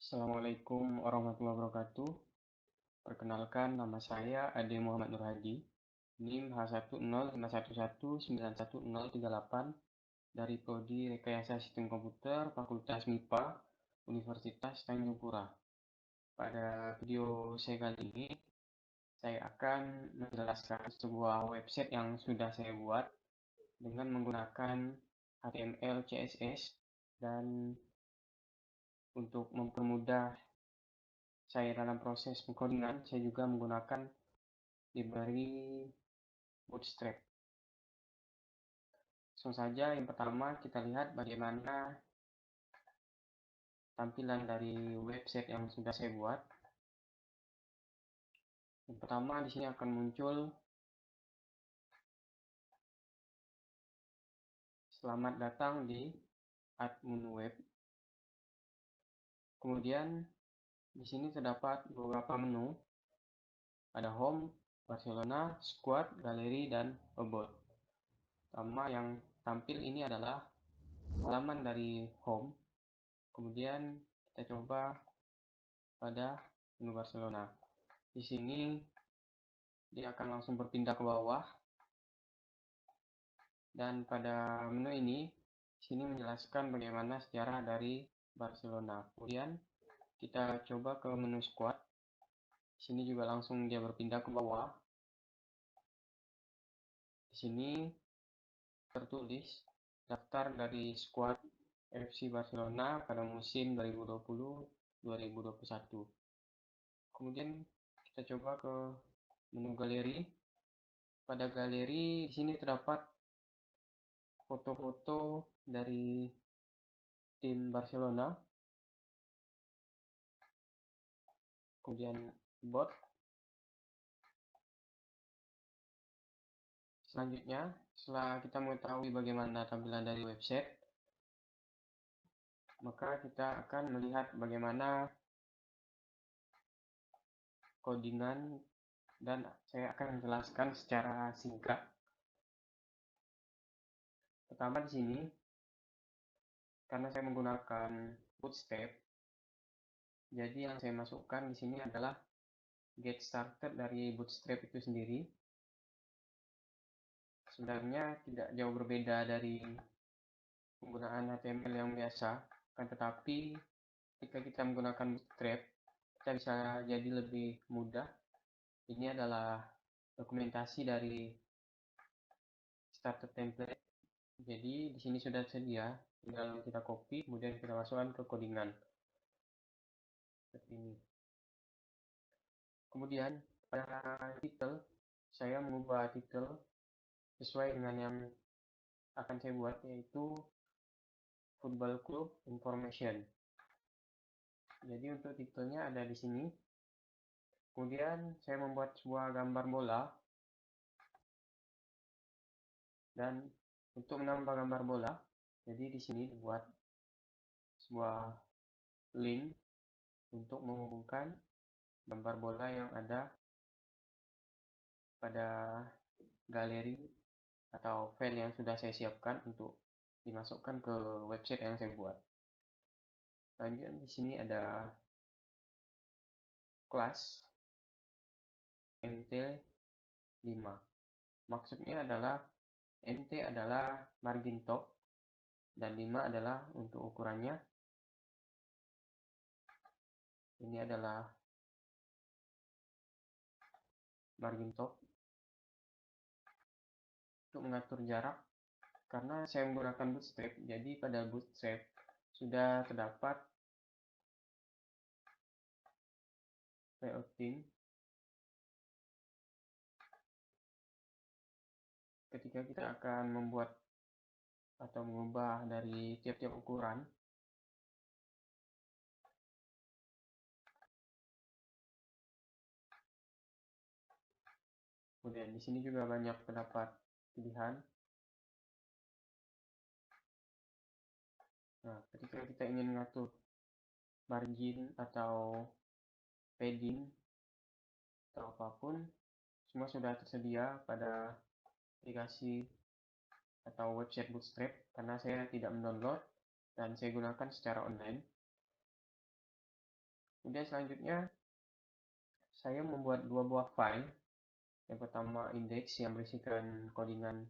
Assalamualaikum warahmatullahi wabarakatuh. Perkenalkan, nama saya Ade Muhammad Nur Hadi, NIM H1051191038 dari Prodi Rekayasa Sistem Komputer Fakultas MIPA Universitas Tanjung Pura. Pada video saya kali ini, saya akan menjelaskan sebuah website yang sudah saya buat dengan menggunakan HTML, CSS, dan untuk mempermudah saya dalam proses pengkodingan, saya juga menggunakan library Bootstrap. Langsung saja, yang pertama kita lihat bagaimana tampilan dari website yang sudah saya buat. Yang pertama di sini akan muncul selamat datang di admin web. Kemudian di sini terdapat beberapa menu. Ada home, Barcelona, squad, galeri, dan about. Pertama yang tampil ini adalah halaman dari home. Kemudian kita coba pada menu Barcelona. Di sini dia akan langsung berpindah ke bawah. Dan pada menu ini, sini menjelaskan bagaimana sejarah dari Barcelona. Kemudian kita coba ke menu squad. Sini juga langsung dia berpindah ke bawah. Di sini tertulis daftar dari squad FC Barcelona pada musim 2020-2021. Kemudian kita coba ke menu galeri. Pada galeri di sini terdapat foto-foto dari tim Barcelona. Kemudian bot. Selanjutnya, setelah kita mengetahui bagaimana tampilan dari website, maka kita akan melihat bagaimana codingan dan saya akan menjelaskan secara singkat. Pertama di sini, karena saya menggunakan Bootstrap, jadi yang saya masukkan di sini adalah get started dari Bootstrap itu sendiri. Sebenarnya tidak jauh berbeda dari penggunaan HTML yang biasa, kan tetapi ketika kita menggunakan Bootstrap, kita bisa jadi lebih mudah. Ini adalah dokumentasi dari starter template. Jadi di sini sudah tersedia, tinggal kita copy, kemudian kita masukkan ke codingan. Seperti ini. Kemudian pada title, saya mengubah title sesuai dengan yang akan saya buat, yaitu Football Club Information. Jadi untuk titelnya ada di sini. Kemudian saya membuat sebuah gambar bola. Dan untuk menambah gambar bola, jadi di sini dibuat sebuah link untuk menghubungkan gambar bola yang ada pada galeri atau file yang sudah saya siapkan untuk dimasukkan ke website yang saya buat. Lanjut di sini ada kelas MT5. Maksudnya adalah MT adalah margin top dan 5 adalah untuk ukurannya. Ini adalah margin top. Untuk mengatur jarak, karena saya menggunakan Bootstrap, jadi pada Bootstrap sudah terdapat layouting. Ketika kita akan membuat atau mengubah dari tiap-tiap ukuran, kemudian di sini juga banyak terdapat pilihan. Nah, ketika kita ingin mengatur margin atau padding atau apapun, semua sudah tersedia pada aplikasi atau website Bootstrap, karena saya tidak mendownload dan saya gunakan secara online. Kemudian selanjutnya saya membuat dua buah file. Yang pertama index yang berisikan codingan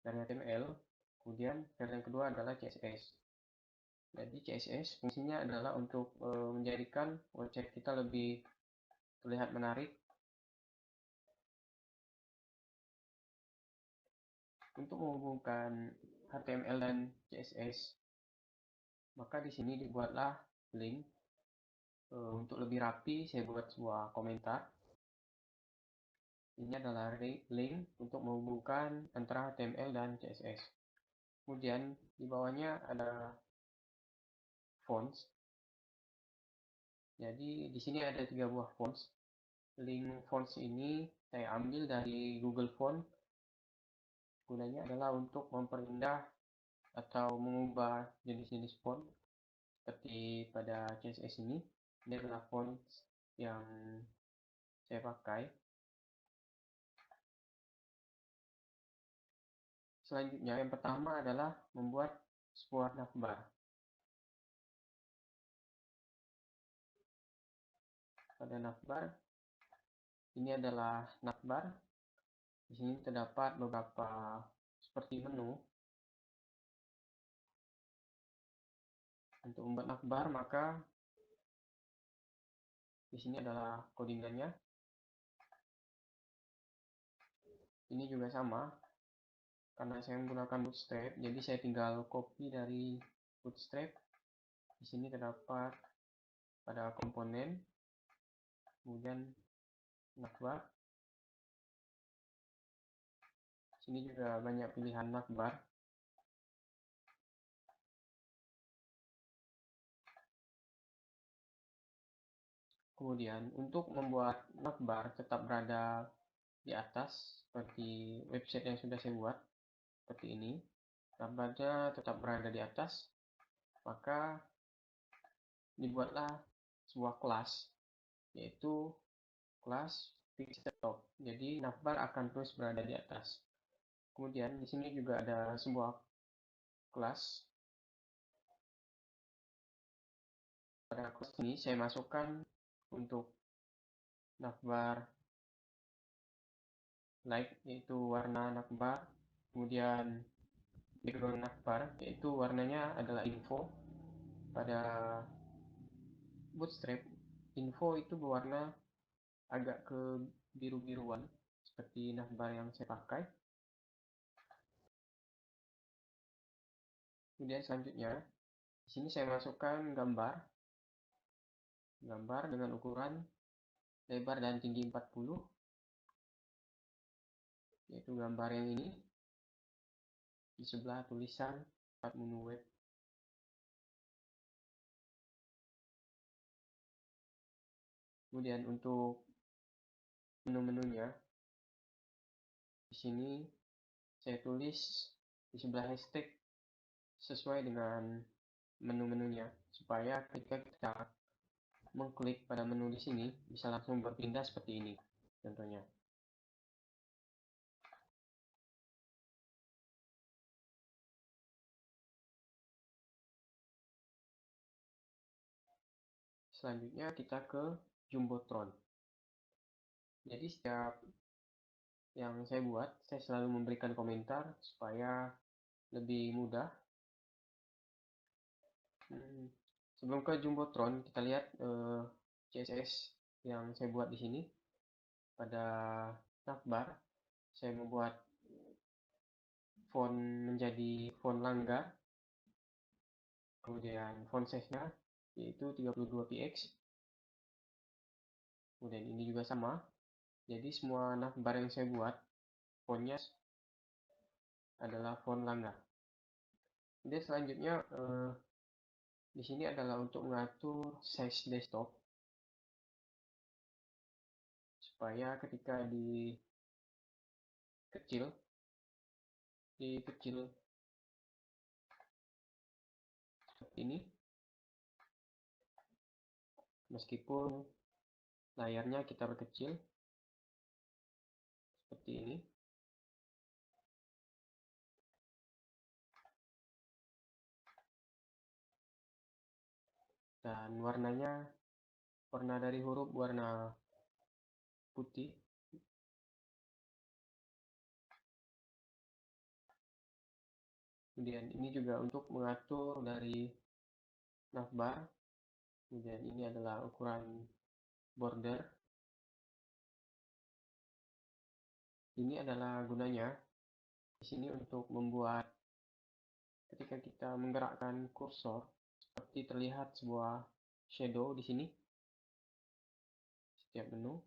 dari HTML, kemudian file yang kedua adalah CSS. Jadi CSS fungsinya adalah untuk menjadikan website kita lebih terlihat menarik. Untuk menghubungkan HTML dan CSS, maka di sini dibuatlah link. Untuk lebih rapi, saya buat sebuah komentar. Ini adalah link untuk menghubungkan antara HTML dan CSS. Kemudian di bawahnya ada fonts. Jadi di sini ada 3 buah fonts. Link fonts ini saya ambil dari Google Font. Gunanya adalah untuk memperindah atau mengubah jenis-jenis font seperti pada CSS ini. Ini adalah font yang saya pakai. Selanjutnya yang pertama adalah membuat sebuah navbar. Pada navbar, ini adalah navbar. Di sini terdapat beberapa seperti menu. Untuk membuat navbar, maka di sini adalah codingannya. Ini juga sama, karena saya menggunakan Bootstrap, jadi saya tinggal copy dari Bootstrap. Di sini terdapat pada komponen, kemudian navbar. Di sini juga banyak pilihan navbar. Kemudian untuk membuat navbar tetap berada di atas seperti website yang sudah saya buat seperti ini, navbarnya tetap berada di atas, maka dibuatlah sebuah kelas, yaitu kelas pixel top. Jadi navbar akan terus berada di atas. Kemudian di sini juga ada sebuah kelas. Pada kelas ini saya masukkan untuk navbar light, yaitu warna navbar, kemudian background navbar, yaitu warnanya adalah info. Pada Bootstrap, info itu berwarna agak ke biru-biruan seperti navbar yang saya pakai. Kemudian selanjutnya di sini saya masukkan gambar dengan ukuran lebar dan tinggi 40, yaitu gambar yang ini. Di sebelah tulisan tempat menu web. Kemudian untuk menu-menunya, di sini saya tulis di sebelah hashtag sesuai dengan menu-menunya, supaya ketika kita mengklik pada menu di sini bisa langsung berpindah seperti ini contohnya. Selanjutnya kita ke Jumbotron. Jadi setiap yang saya buat, saya selalu memberikan komentar supaya lebih mudah. Sebelum ke Jumbotron, kita lihat CSS yang saya buat di sini. Pada navbar, saya membuat font menjadi font Langga. Kemudian font size-nya yaitu 32 px. Kemudian ini juga sama. Jadi semua navbar yang saya buat, fontnya adalah font Langga. Kemudian selanjutnya di sini adalah untuk mengatur size desktop supaya ketika dikecil seperti ini, meskipun layarnya kita perkecil seperti ini. Dan warnanya Warna dari huruf warna putih. Kemudian ini juga untuk mengatur dari navbar. Kemudian ini adalah ukuran border. Ini adalah gunanya di sini untuk membuat ketika kita menggerakkan kursor seperti terlihat sebuah shadow di sini setiap menu.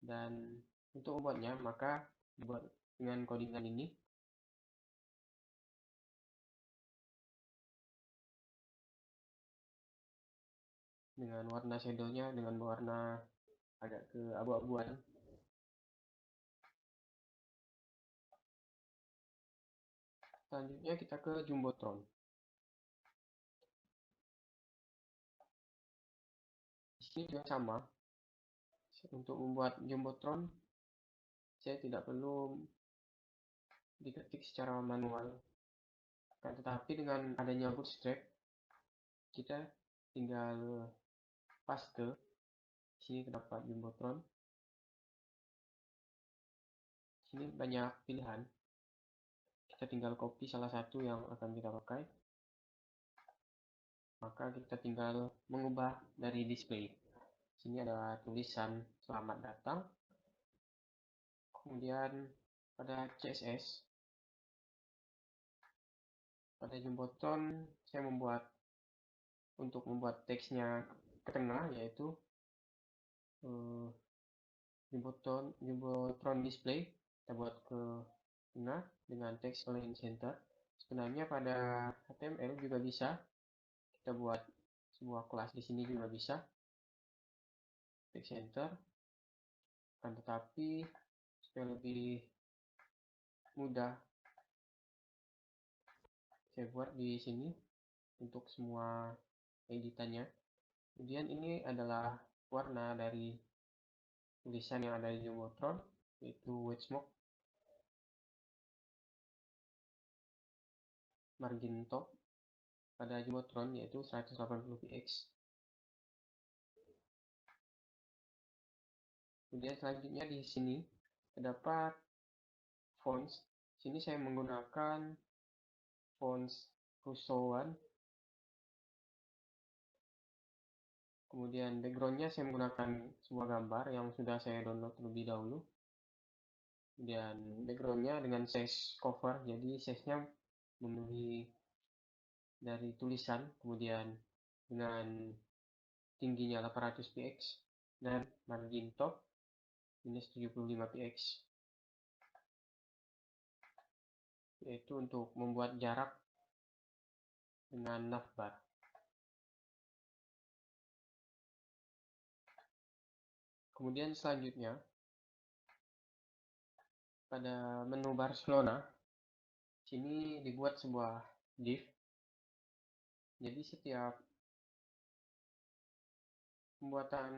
Dan untuk membuatnya maka dibuat dengan codingan ini. Dengan warna shadownya dengan warna agak ke abu-abuan. Selanjutnya kita ke Jumbotron. Di sini juga sama. Untuk membuat Jumbotron, saya tidak perlu diketik secara manual. Tetapi dengan adanya Bootstrap, kita tinggal paste. Di sini terdapat Jumbotron. Di sini banyak pilihan. Kita tinggal copy salah satu yang akan kita pakai. Maka kita tinggal mengubah dari display. Sini ada tulisan selamat datang. Kemudian pada CSS, pada Jumbotron saya untuk membuat teksnya ke tengah, yaitu Jumbotron display kita buat ke tengah dengan teks align center. Sebenarnya pada HTML juga bisa kita buat sebuah kelas di sini juga bisa text center, kan, tetapi supaya lebih mudah saya buat di sini untuk semua editannya. Kemudian ini adalah warna dari tulisan yang ada di Jumbotron, yaitu white smoke. Margin top pada Jumbotron yaitu 180 px. Kemudian selanjutnya di sini terdapat fonts. Sini saya menggunakan fonts Rousseau. Kemudian backgroundnya saya menggunakan sebuah gambar yang sudah saya download terlebih dahulu. Kemudian backgroundnya dengan size cover, jadi size-nya memenuhi dari tulisan. Kemudian dengan tingginya 800 px dan margin top minus 75 px, yaitu untuk membuat jarak dengan navbar. Kemudian selanjutnya pada menu Barcelona sini dibuat sebuah div. Jadi setiap pembuatan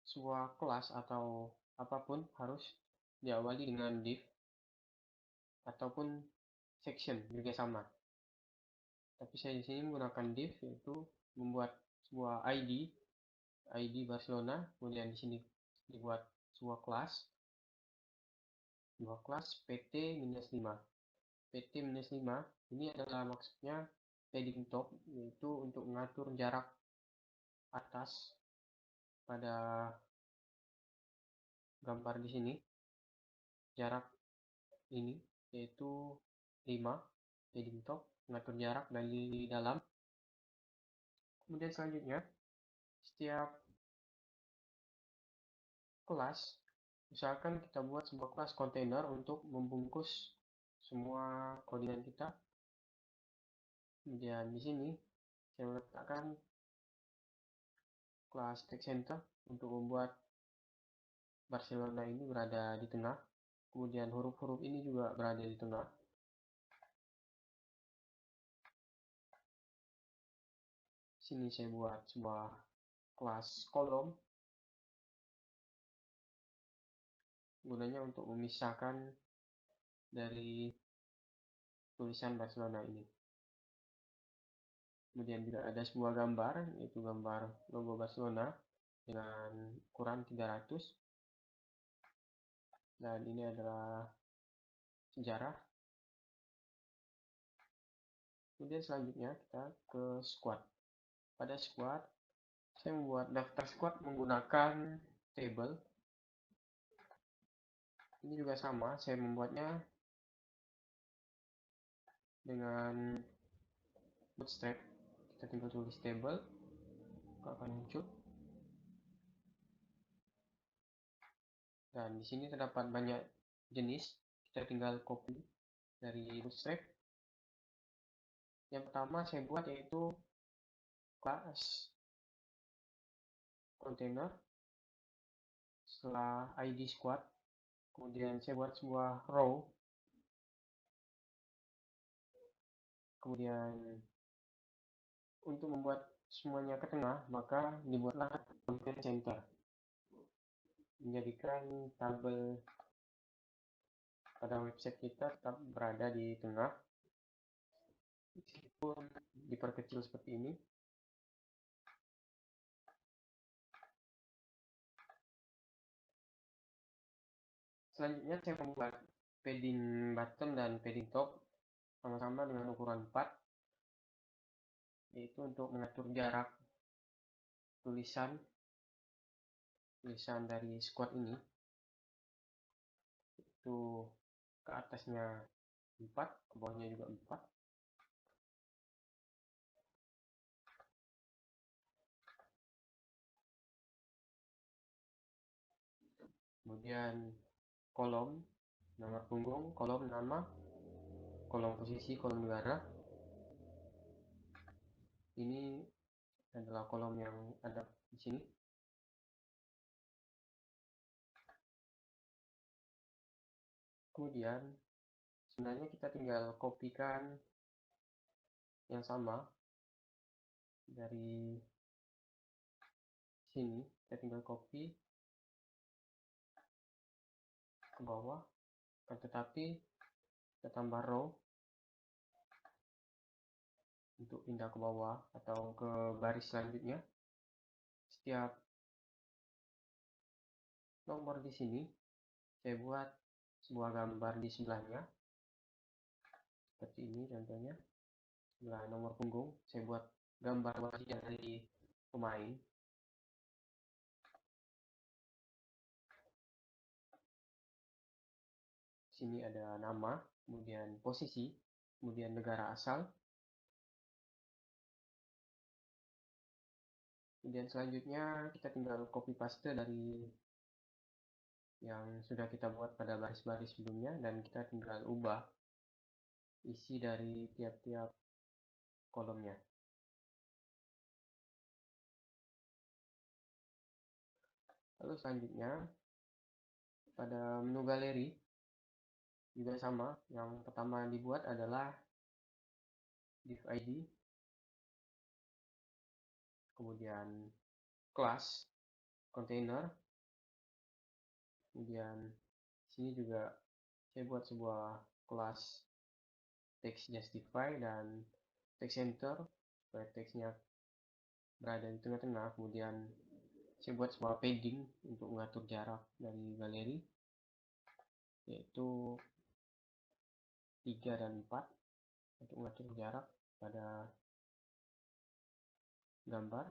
sebuah kelas atau apapun harus diawali dengan div ataupun section juga sama. Tapi saya di sini menggunakan div, yaitu membuat sebuah ID Barcelona. Kemudian di sini dibuat sebuah kelas PT-5. PT-5 ini adalah maksudnya padding top, yaitu untuk mengatur jarak atas pada gambar di sini. Jarak ini yaitu 5 padding top, mengatur jarak dari dalam. Kemudian selanjutnya setiap kelas, misalkan kita buat sebuah kelas kontainer untuk membungkus semua codingan kita. Kemudian di sini saya letakkan kelas text center untuk membuat Barcelona ini berada di tengah. Kemudian huruf-huruf ini juga berada di tengah. Sini saya buat sebuah kelas kolom, gunanya untuk memisahkan dari tulisan Barcelona ini. Kemudian juga ada sebuah gambar, yaitu gambar logo Barcelona dengan ukuran 300, dan ini adalah sejarah. Kemudian selanjutnya kita ke squad. Pada squad, saya membuat daftar squad menggunakan table. Ini juga sama, saya membuatnya dengan Bootstrap. Kita tinggal tulis table, akan muncul. Dan di sini terdapat banyak jenis, kita tinggal copy dari Bootstrap. Yang pertama saya buat yaitu class container, setelah ID squad, kemudian saya buat sebuah row, kemudian untuk membuat semuanya ke tengah, maka dibuatlah content center, menjadikan tabel pada website kita tetap berada di tengah, meskipun diperkecil seperti ini. Selanjutnya saya membuat padding bottom dan padding top sama-sama dengan ukuran 4, yaitu untuk mengatur jarak tulisan dari squad ini. Itu ke atasnya 4, ke bawahnya juga 4. Kemudian kolom nomor punggung, kolom nama, kolom posisi, kolom negara. Ini adalah kolom yang ada di sini. Kemudian sebenarnya kita tinggal kopikan yang sama dari sini, kita tinggal copy ke bawah, tetapi kita tambah row untuk pindah ke bawah atau ke baris selanjutnya. Setiap nomor di sini saya buat sebuah gambar di sebelahnya, seperti ini contohnya. Sebelah nomor punggung saya buat gambar wajah dari pemain. Sini ada nama, kemudian posisi, kemudian negara asal. Kemudian selanjutnya kita tinggal copy paste dari yang sudah kita buat pada baris-baris sebelumnya, dan kita tinggal ubah isi dari tiap-tiap kolomnya. Lalu selanjutnya pada menu galeri juga sama. Yang pertama dibuat adalah div ID, kemudian class container, kemudian sini juga saya buat sebuah kelas text justify dan text center supaya teksnya berada di tengah-tengah. Kemudian saya buat sebuah padding untuk mengatur jarak dari galeri, yaitu 3 dan 4 untuk mengatur jarak pada gambar.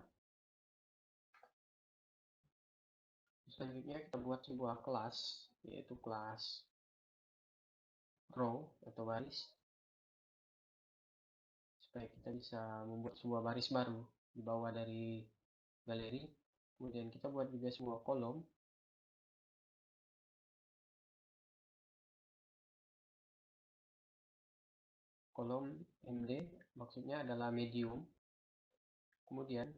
Selanjutnya kita buat sebuah kelas, yaitu kelas row atau baris, supaya kita bisa membuat sebuah baris baru di bawah dari galeri. Kemudian kita buat juga sebuah kolom, MD, maksudnya adalah medium. Kemudian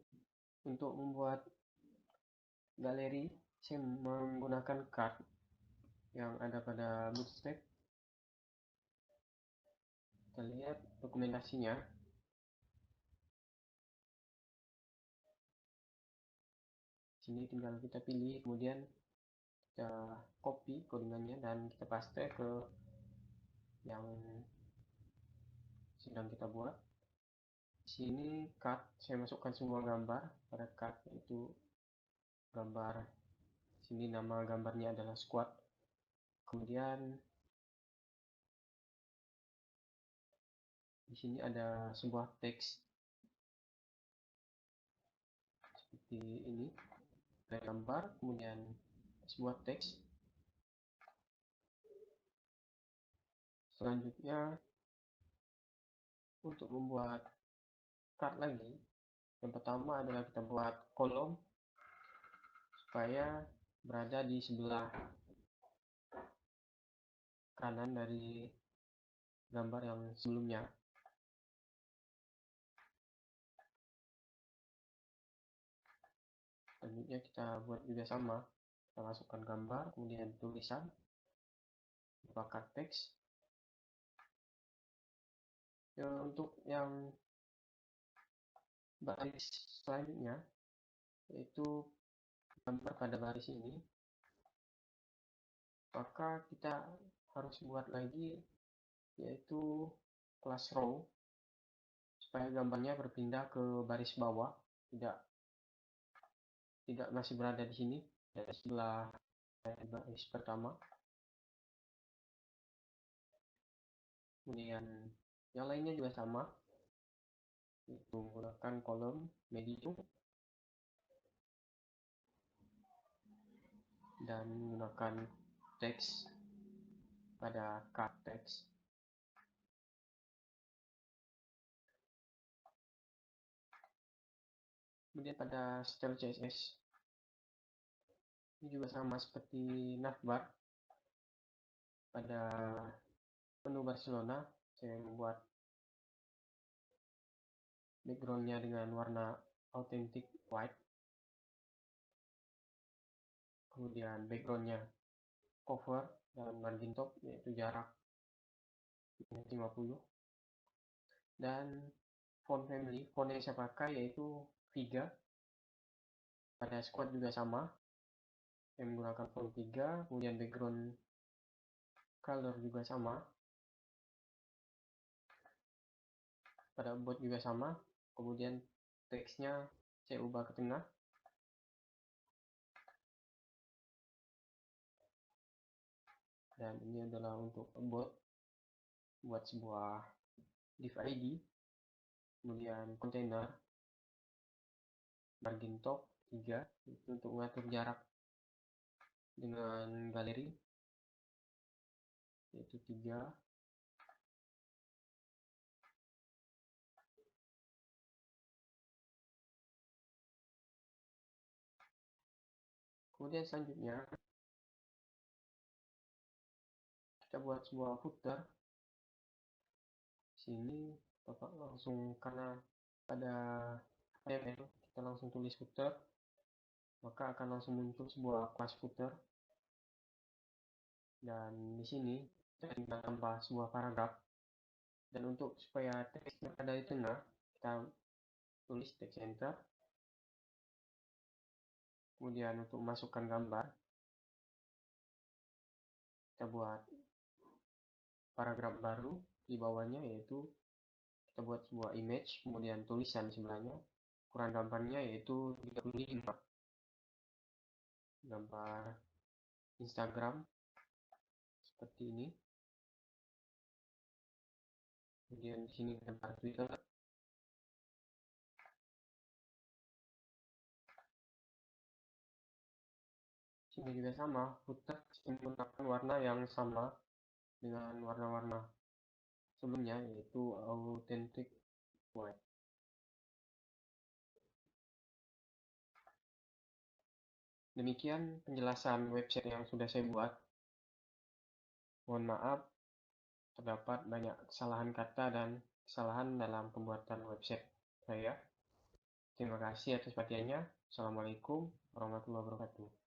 untuk membuat galeri saya menggunakan card yang ada pada Bootstrap. Kita lihat dokumentasinya. Sini tinggal kita pilih, kemudian kita copy codingannya dan kita paste ke yang sedang kita buat. Di sini card saya masukkan semua gambar pada card, yaitu gambar sini, nama gambarnya adalah squad. Kemudian di sini ada sebuah teks seperti ini, ada gambar, kemudian sebuah teks. Selanjutnya, untuk membuat card lagi, yang pertama adalah kita buat kolom supaya berada di sebelah kanan dari gambar yang sebelumnya. Selanjutnya kita buat juga sama, kita masukkan gambar, kemudian tulisan, bakar teks. Untuk yang baris selanjutnya, yaitu gambar pada baris ini, maka kita harus buat lagi, yaitu class row, supaya gambarnya berpindah ke baris bawah, tidak masih berada di sini, dari sebelah baris pertama. Kemudian yang lainnya juga sama, yaitu menggunakan kolom medium dan menggunakan teks pada card text. Kemudian pada style CSS ini juga sama seperti navbar. Pada menu Barcelona saya membuat backgroundnya dengan warna authentic white, kemudian backgroundnya cover dan margin top yaitu jarak 50, dan font family, font yang saya pakai yaitu Viga. Pada squad juga sama, saya menggunakan font Viga. Kemudian background color juga sama, pada bot juga sama. Kemudian teksnya saya ubah ke tengah, dan ini adalah untuk bot, buat sebuah div ID, kemudian container, margin top 3 itu untuk mengatur jarak dengan galeri, yaitu 3. Kemudian selanjutnya kita buat sebuah footer. Sini Bapak langsung, karena pada HTML kita langsung tulis footer, maka akan langsung muncul sebuah kelas footer. Dan di sini kita tinggal tambah sebuah paragraf. Dan untuk supaya teksnya ada di tengah, kita tulis text enter. Kemudian untuk masukkan gambar, kita buat paragraf baru di bawahnya, yaitu kita buat sebuah image, kemudian tulisan sebelahnya. Ukuran gambarnya yaitu 35, gambar Instagram seperti ini. Kemudian di sini gambar Twitter. Sini juga sama, footer menggunakan warna yang sama dengan warna-warna sebelumnya, yaitu authentic white. Demikian penjelasan website yang sudah saya buat. Mohon maaf, terdapat banyak kesalahan kata dan kesalahan dalam pembuatan website saya. Terima kasih atas perhatiannya. Assalamualaikum warahmatullahi wabarakatuh.